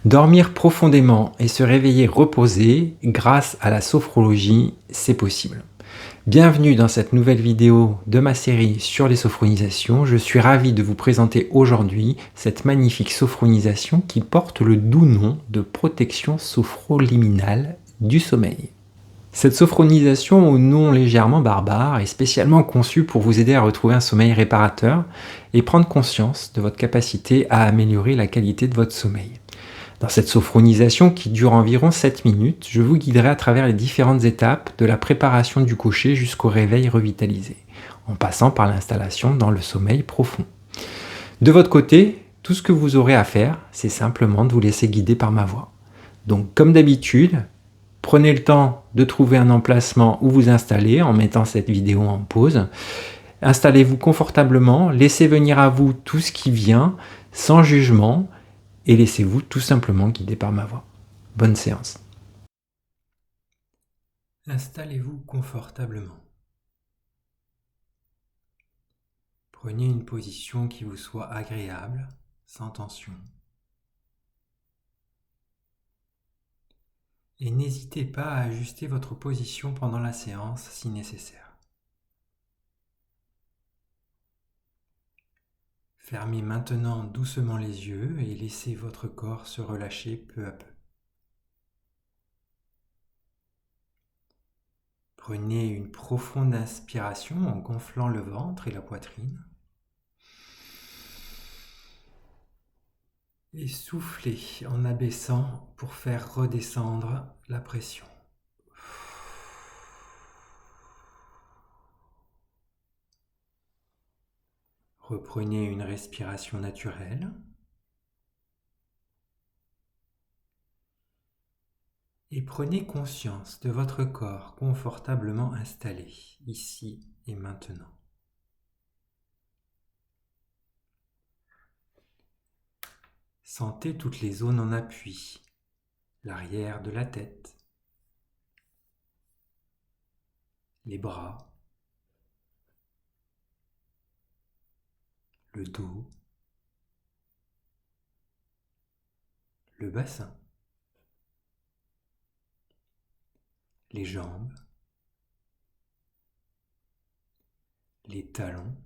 Dormir profondément et se réveiller reposé grâce à la sophrologie, c'est possible. Bienvenue dans cette nouvelle vidéo de ma série sur les sophronisations. Je suis ravi de vous présenter aujourd'hui cette magnifique sophronisation qui porte le doux nom de protection sophroliminale du sommeil. Cette sophronisation au nom légèrement barbare est spécialement conçue pour vous aider à retrouver un sommeil réparateur et prendre conscience de votre capacité à améliorer la qualité de votre sommeil. Dans cette sophronisation qui dure environ 7 minutes, je vous guiderai à travers les différentes étapes de la préparation du coucher jusqu'au réveil revitalisé, en passant par l'installation dans le sommeil profond. De votre côté, tout ce que vous aurez à faire, c'est simplement de vous laisser guider par ma voix. Donc, comme d'habitude, prenez le temps de trouver un emplacement où vous installer en mettant cette vidéo en pause. Installez-vous confortablement, laissez venir à vous tout ce qui vient, sans jugement, et laissez-vous tout simplement guider par ma voix. Bonne séance. Installez-vous confortablement. Prenez une position qui vous soit agréable, sans tension. Et n'hésitez pas à ajuster votre position pendant la séance si nécessaire. Fermez maintenant doucement les yeux et laissez votre corps se relâcher peu à peu. Prenez une profonde inspiration en gonflant le ventre et la poitrine. Et soufflez en abaissant pour faire redescendre la pression. Reprenez une respiration naturelle. Et prenez conscience de votre corps confortablement installé, ici et maintenant. Sentez toutes les zones en appui, l'arrière de la tête, les bras, le dos, le bassin, les jambes, les talons,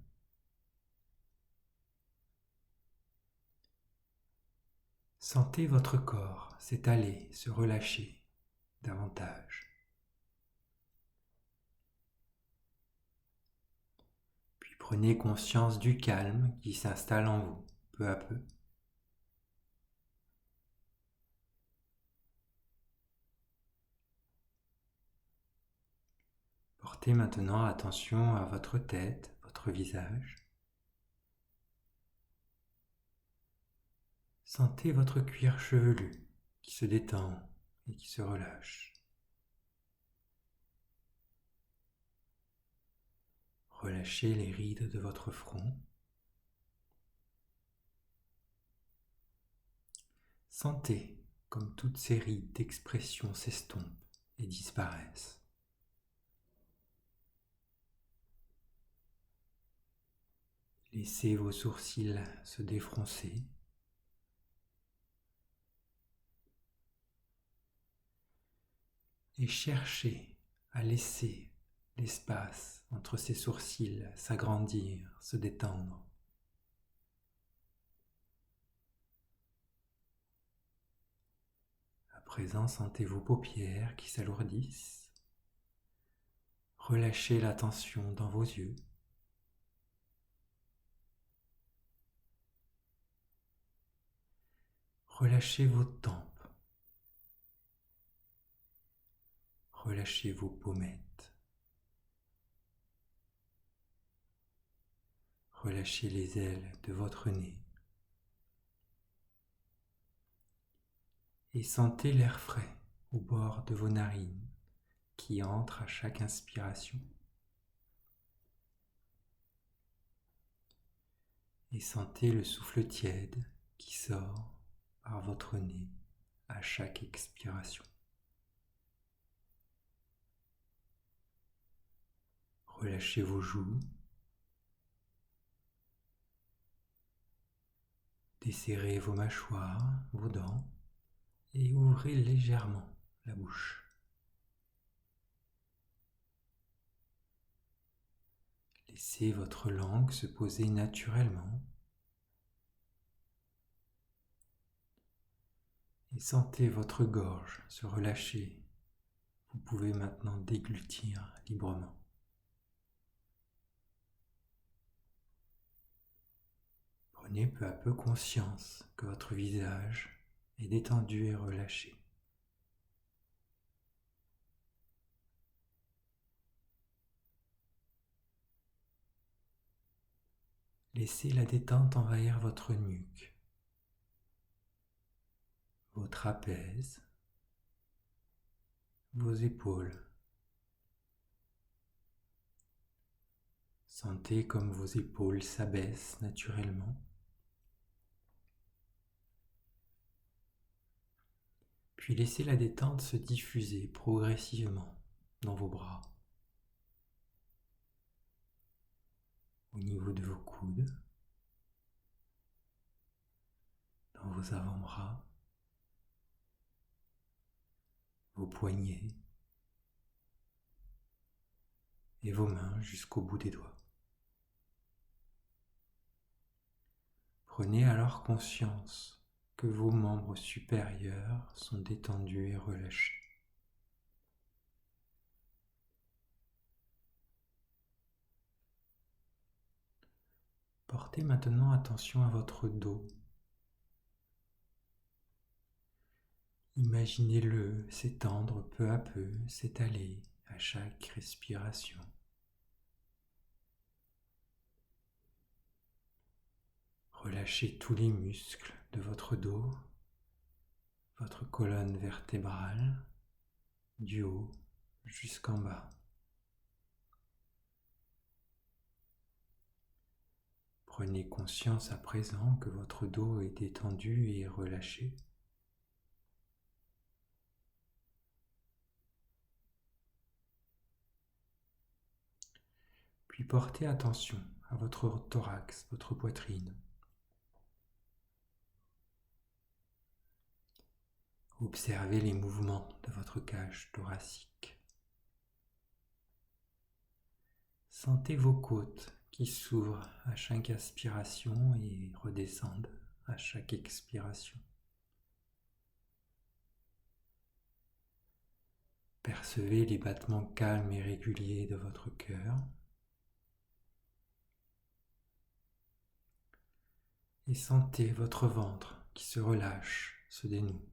sentez votre corps s'étaler, se relâcher davantage. Puis prenez conscience du calme qui s'installe en vous, peu à peu. Portez maintenant attention à votre tête, votre visage. Sentez votre cuir chevelu qui se détend et qui se relâche. Relâchez les rides de votre front. Sentez comme toutes ces rides d'expression s'estompent et disparaissent. Laissez vos sourcils se défroncer. Et cherchez à laisser l'espace entre ces sourcils s'agrandir, se détendre. À présent, sentez vos paupières qui s'alourdissent. Relâchez la tension dans vos yeux. Relâchez vos tempes. Relâchez vos pommettes. Relâchez les ailes de votre nez. Et sentez l'air frais au bord de vos narines qui entre à chaque inspiration. Et sentez le souffle tiède qui sort par votre nez à chaque expiration. Relâchez vos joues. Desserrez vos mâchoires, vos dents. et ouvrez légèrement la bouche. Laissez votre langue se poser naturellement et sentez votre gorge se relâcher. Vous pouvez maintenant déglutir librement. Prenez peu à peu conscience que votre visage est détendu et relâché. Laissez la détente envahir votre nuque, vos trapèzes, vos épaules. Sentez comme vos épaules s'abaissent naturellement. Puis laissez la détente se diffuser progressivement dans vos bras, au niveau de vos coudes, dans vos avant-bras, vos poignets et vos mains jusqu'au bout des doigts. Prenez alors conscience que vos membres supérieurs sont détendus et relâchés. Portez maintenant attention à votre dos. Imaginez-le s'étendre peu à peu, s'étaler à chaque respiration. Relâchez tous les muscles de votre dos, votre colonne vertébrale, du haut jusqu'en bas. Prenez conscience à présent que votre dos est détendu et relâché. Puis portez attention à votre thorax, votre poitrine. Observez les mouvements de votre cage thoracique. Sentez vos côtes qui s'ouvrent à chaque inspiration et redescendent à chaque expiration. Percevez les battements calmes et réguliers de votre cœur. Et sentez votre ventre qui se relâche, se dénoue.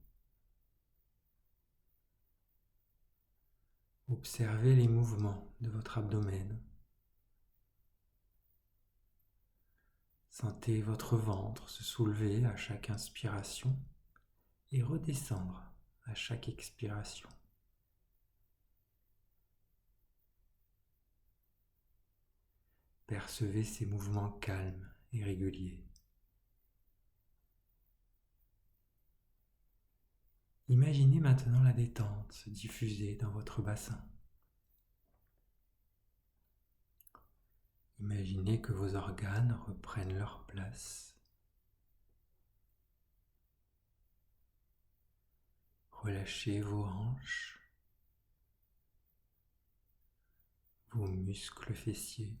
Observez les mouvements de votre abdomen. Sentez votre ventre se soulever à chaque inspiration et redescendre à chaque expiration. Percevez ces mouvements calmes et réguliers. Imaginez maintenant la détente se diffuser dans votre bassin. Imaginez que vos organes reprennent leur place. Relâchez vos hanches, vos muscles fessiers,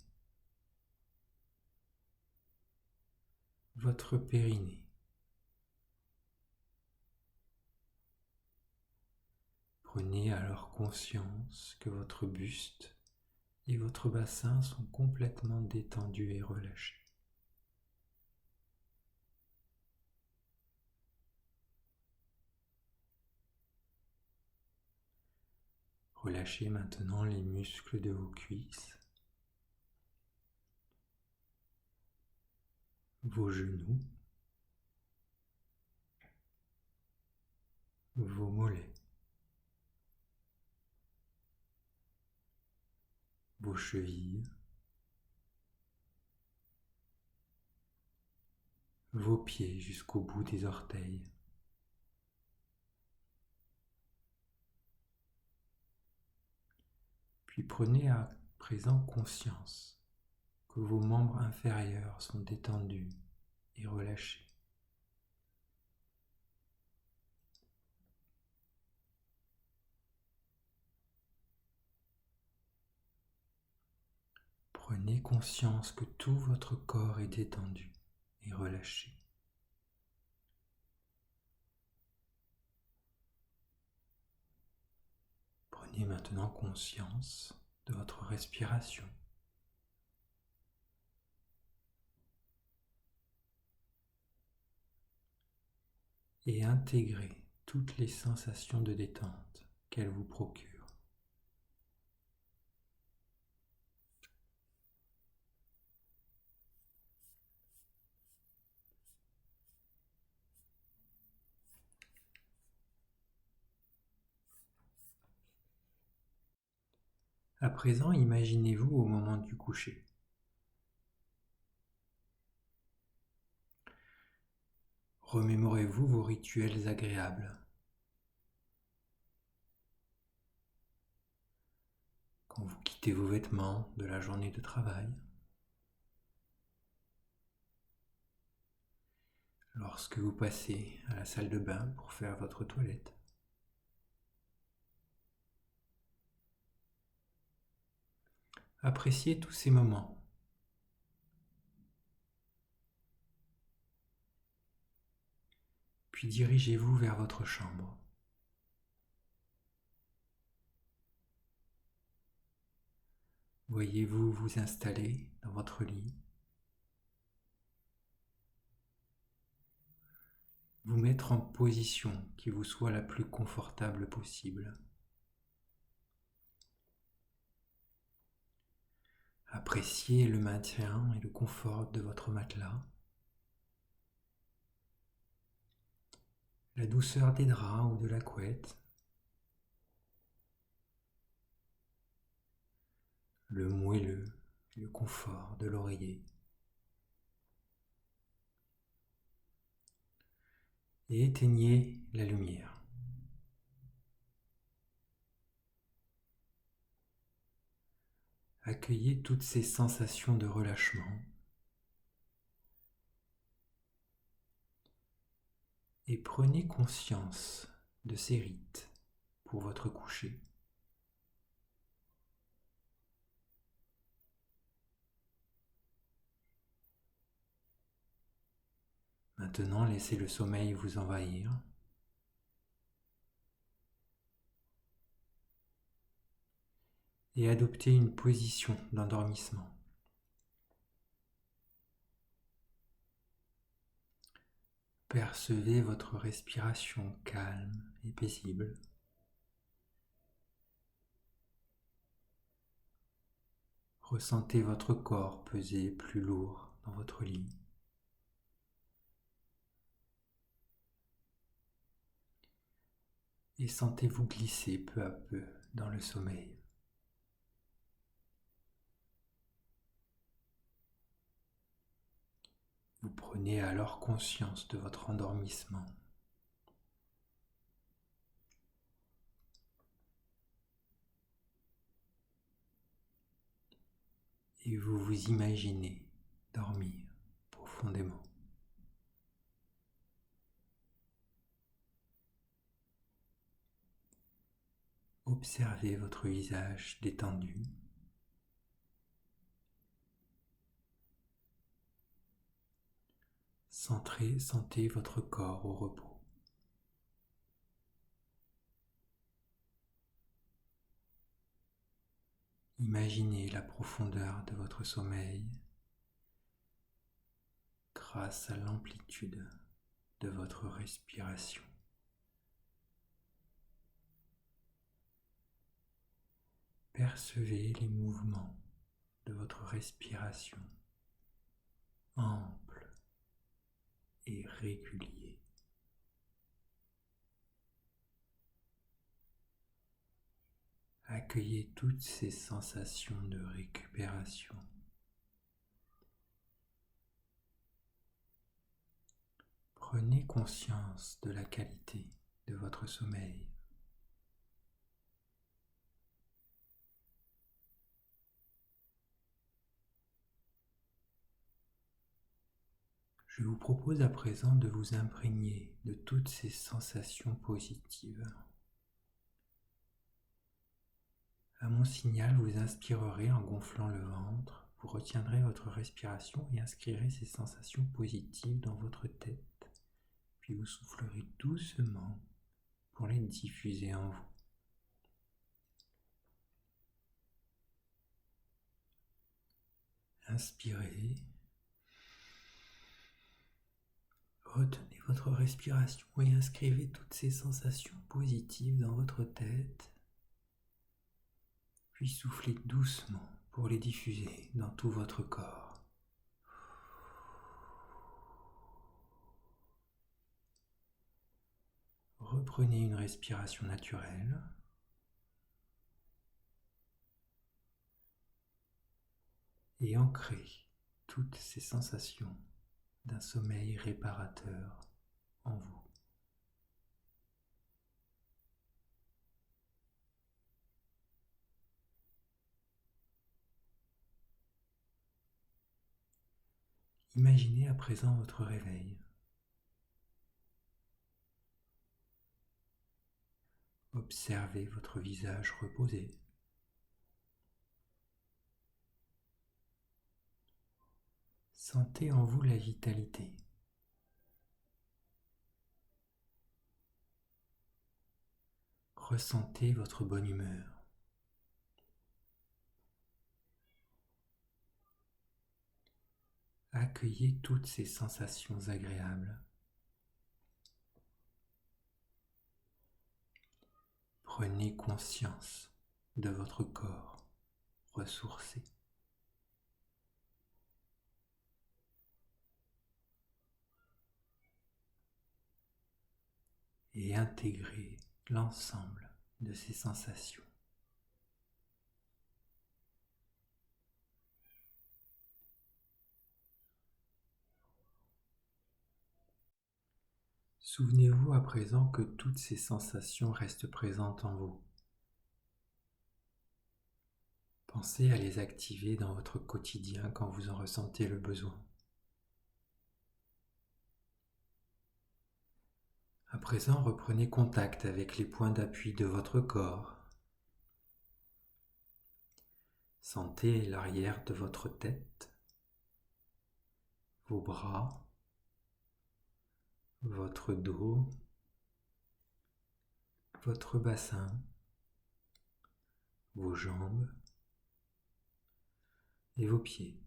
votre périnée. Prenez alors conscience que votre buste et votre bassin sont complètement détendus et relâchés. Relâchez maintenant les muscles de vos cuisses, vos genoux, vos mollets, vos chevilles, vos pieds jusqu'au bout des orteils. Puis prenez à présent conscience que vos membres inférieurs sont détendus et relâchés. Prenez conscience que tout votre corps est détendu et relâché. Prenez maintenant conscience de votre respiration. Et intégrez toutes les sensations de détente qu'elle vous procure. À présent, imaginez-vous au moment du coucher. Remémorez-vous vos rituels agréables. Quand vous quittez vos vêtements de la journée de travail, lorsque vous passez à la salle de bain pour faire votre toilette, appréciez tous ces moments. Puis dirigez-vous vers votre chambre. Voyez-vous vous installer dans votre lit, vous mettre en position qui vous soit la plus confortable possible. Appréciez le maintien et le confort de votre matelas, la douceur des draps ou de la couette, le moelleux et le confort de l'oreiller. Et éteignez la lumière. Accueillez toutes ces sensations de relâchement et prenez conscience de ces rites pour votre coucher. Maintenant, laissez le sommeil vous envahir. Et adoptez une position d'endormissement. Percevez votre respiration calme et paisible. Ressentez votre corps peser plus lourd dans votre lit. Et sentez-vous glisser peu à peu dans le sommeil. Vous prenez alors conscience de votre endormissement. Et vous vous imaginez dormir profondément. Observez votre visage détendu. Sentez votre corps au repos. Imaginez la profondeur de votre sommeil grâce à l'amplitude de votre respiration. Percevez les mouvements de votre respiration ample et régulier. Accueillez toutes ces sensations de récupération. Prenez conscience de la qualité de votre sommeil. Je vous propose à présent de vous imprégner de toutes ces sensations positives. À mon signal, vous inspirerez en gonflant le ventre, Vous retiendrez votre respiration et inscrirez ces sensations positives dans votre tête, puis vous soufflerez doucement pour les diffuser en vous. Inspirez. Retenez votre respiration et inscrivez toutes ces sensations positives dans votre tête, puis soufflez doucement pour les diffuser dans tout votre corps. Reprenez une respiration naturelle. Et ancrez toutes ces sensations d'un sommeil réparateur en vous. Imaginez à présent votre réveil. Observez votre visage reposé. Sentez en vous la vitalité. Ressentez votre bonne humeur. Accueillez toutes ces sensations agréables. Prenez conscience de votre corps ressourcé. Et intégrez l'ensemble de ces sensations. Souvenez-vous à présent que toutes ces sensations restent présentes en vous. Pensez à les activer dans votre quotidien quand vous en ressentez le besoin. À présent, reprenez contact avec les points d'appui de votre corps. Sentez l'arrière de votre tête, vos bras, votre dos, votre bassin, vos jambes et vos pieds.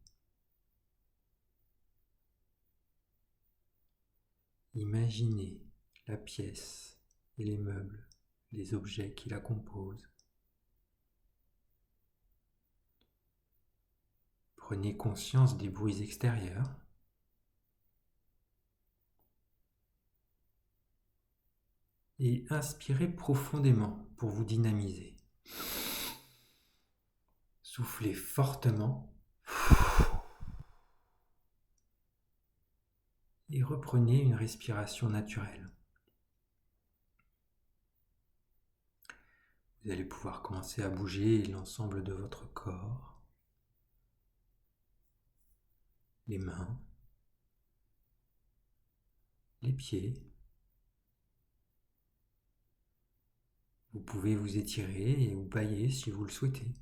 Imaginez la pièce et les meubles, les objets qui la composent. Prenez conscience des bruits extérieurs. Et inspirez profondément pour vous dynamiser. Soufflez fortement et reprenez une respiration naturelle. Vous allez pouvoir commencer à bouger l'ensemble de votre corps, les mains, les pieds. Vous pouvez vous étirer et vous bailler si vous le souhaitez.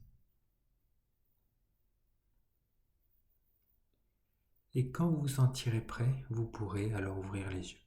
Et quand vous vous sentirez prêt, vous pourrez alors ouvrir les yeux.